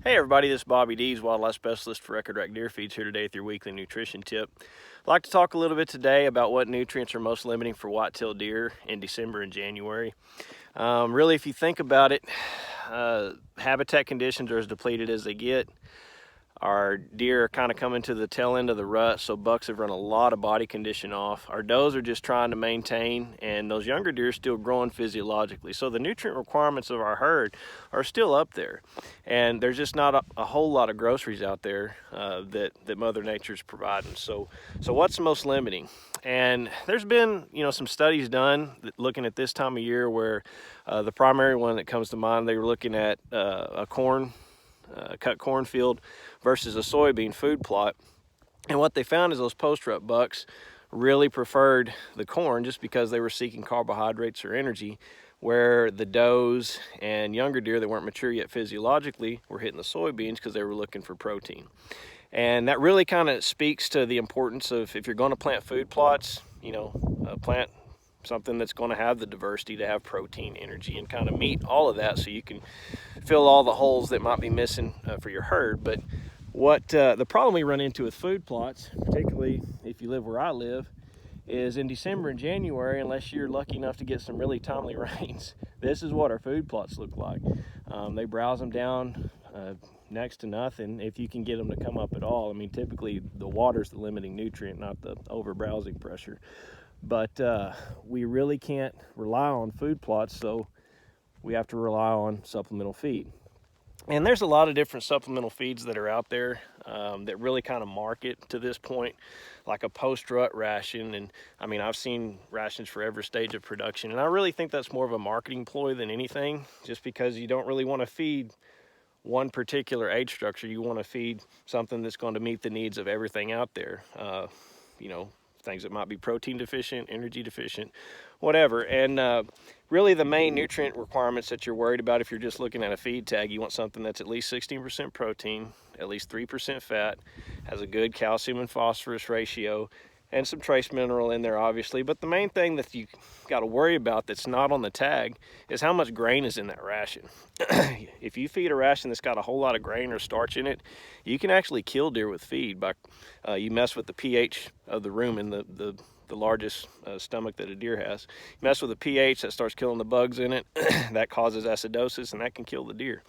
Hey everybody, this is Bobby Dees, Wildlife Specialist for Record Rack Deer Feeds, here today with your weekly nutrition tip. I'd like to talk a little bit today about what nutrients are most limiting for white-tailed deer in December and January. Really, if you think about it, habitat conditions are as depleted as they get. Our deer are kind of coming to the tail end of the rut, so bucks have run a lot of body condition off. Our does are just trying to maintain, and those younger deer are still growing physiologically. So the nutrient requirements of our herd are still up there, and there's just not a whole lot of groceries out there that Mother Nature's providing. So what's the most limiting? And there's been, some studies done looking at this time of year where the primary one that comes to mind, they were looking at a cut cornfield versus a soybean food plot. And what they found is those post-rut bucks really preferred the corn just because they were seeking carbohydrates or energy, where the does and younger deer that weren't mature yet physiologically were hitting the soybeans because they were looking for protein. And that really kind of speaks to the importance of, if you're going to plant food plots, plant something that's going to have the diversity to have protein, energy, and kind of meet all of that so you can fill all the holes that might be missing for your herd. But what the problem we run into with food plots, particularly if you live where I live, is in December and January, unless you're lucky enough to get some really timely rains, this is what our food plots look like. They browse them down next to nothing if you can get them to come up at all. I mean, typically the water's the limiting nutrient, not the over browsing pressure. But we really can't rely on food plots, so we have to rely on supplemental feed. And there's a lot of different supplemental feeds that are out there that really kind of market to this point, like a post-rut ration. And I mean, I've seen rations for every stage of production, and I really think that's more of a marketing ploy than anything, just because you don't really want to feed one particular age structure. You want to feed something that's going to meet the needs of everything out there. Things that might be protein deficient, energy deficient, whatever. And really the main nutrient requirements that you're worried about, if you're just looking at a feed tag, you want something that's at least 16% protein, at least 3% fat, has a good calcium and phosphorus ratio, and some trace mineral in there, obviously. But the main thing that you got to worry about that's not on the tag is how much grain is in that ration. If you feed a ration that's got a whole lot of grain or starch in it, you can actually kill deer with feed. By you mess with the pH of the rumen, the largest stomach that a deer has. You mess with the pH, that starts killing the bugs in it. That causes acidosis, and that can kill the deer.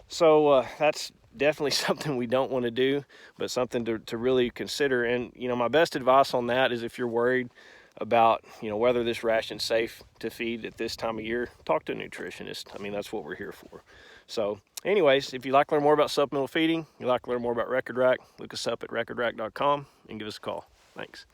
So that's definitely something we don't want to do, but something to really consider. And my best advice on that is, if you're worried about whether this ration's safe to feed at this time of year, talk to a nutritionist. I mean, that's what we're here for. So anyways, if you'd like to learn more about supplemental feeding, you'd like to learn more about Record Rack, look us up at recordrack.com and give us a call. Thanks.